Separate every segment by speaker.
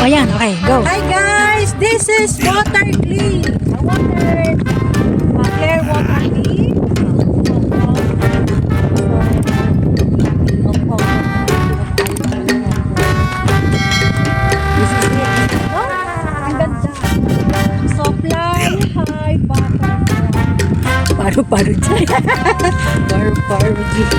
Speaker 1: Ayan, okay, go.
Speaker 2: Hi guys, this is water clay. Clear water clay. This is it. Oh, ang ganda. So fly high butterfly.
Speaker 1: Paru-paru dyan. Paru-paru dyan.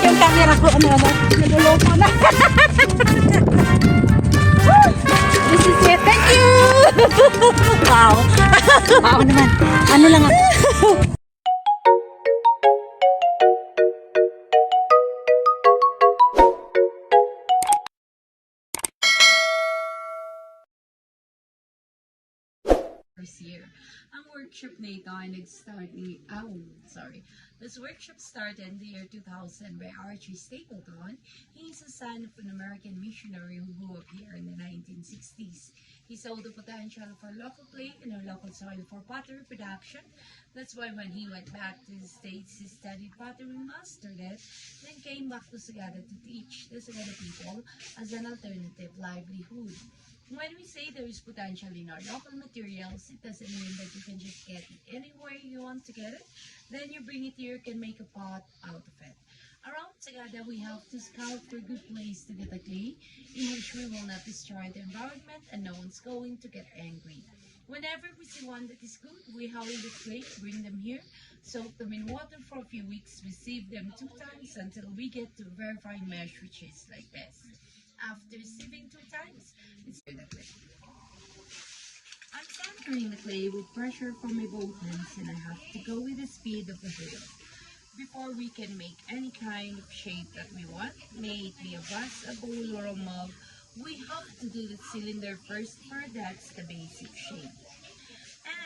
Speaker 2: Yung camera ko naluloko na. This is it. Thank you.
Speaker 1: Wow. Wow naman. Ano lang ako.
Speaker 3: Year. Ang workshop na ito ay This workshop started in the year 2000 by Archie Stapleton. He is a son of an American missionary who grew up here in the 1960s. He saw the potential for local clay and a local soil for pottery production. That's why when he went back to the States, he studied pottery, mastered it, then came back to Sagada to teach the Sagada people as an alternative livelihood. When we say there is potential in our local materials, it doesn't mean that you can just get it anywhere you want to get it. Then you bring it here, can make a pot out of it. Around Sagada, we have to scout for a good place to get the clay, in which we will not destroy the environment and no one's going to get angry. Whenever we see one that is good, we haul the clay, bring them here, soak them in water for a few weeks, we sieve them 2 times until we get to a very fine mesh, which is like this. After sieving 2 times, it's the clay. I'm centering the clay with pressure from my both hands and I have to go with the speed of the wheel. Before we can make any kind of shape that we want, may it be a vase, a bowl, or a mug, we have to do the cylinder first, for that's the basic shape.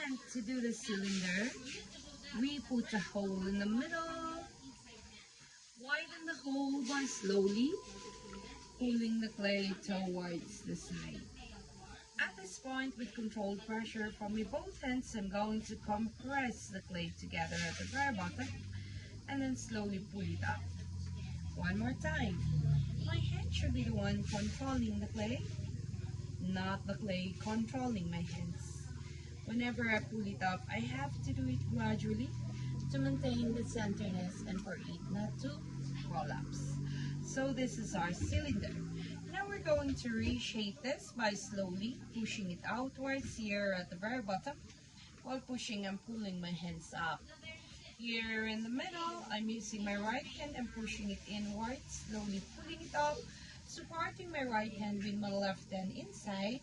Speaker 3: And to do the cylinder, we put a hole in the middle, widen the hole by slowly pulling the clay towards the side. At this point, with controlled pressure from my both hands, I'm going to compress the clay together at the very bottom and then slowly pull it up. One more time. My hand should be the one controlling the clay, not the clay controlling my hands. Whenever I pull it up, I have to do it gradually to maintain the centerness and for it not to collapse. So this is our cylinder. Now we're going to reshape this by slowly pushing it outwards here at the very bottom while pushing and pulling my hands up. Here in the middle, I'm using my right hand and pushing it inwards, slowly pulling it up, supporting my right hand with my left hand inside.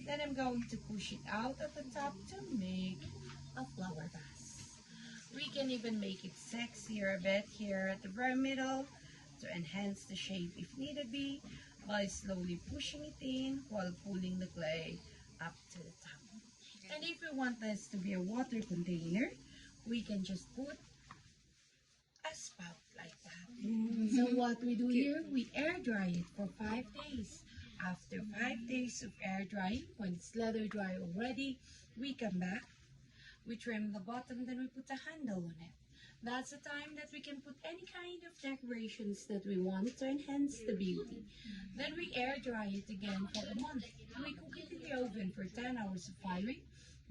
Speaker 3: Then I'm going to push it out at the top to make a flower vase. We can even make it sexier a bit here at the very middle to enhance the shape if needed be by slowly pushing it in while pulling the clay up to the top. And if we want this to be a water container, we can just put a spout like that. So what we do here, we air dry it for 5 days. After 5 days of air drying, when it's leather dry already, we come back, we trim the bottom, then we put a handle on it. That's the time that we can put any kind of decorations that we want to enhance the beauty. Then we air dry it again for a month. We cook it in the oven for 10 hours of firing.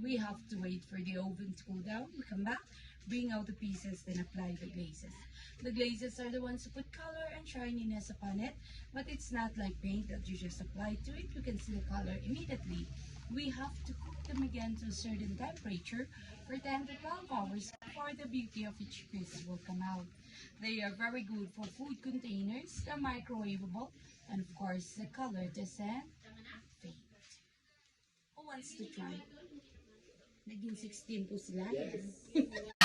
Speaker 3: We have to wait for the oven to cool down. We come back, bring out the pieces, then apply the glazes. The glazes are the ones who put color and shininess upon it, but it's not like paint that you just apply to it. You can see the color immediately. We have to cook them again to a certain temperature for 10 to 12 hours before the beauty of each piece will come out. They are very good for food containers, they're microwavable, and of course the color doesn't fade. Who wants to try? Naging 16 po sila. Yes.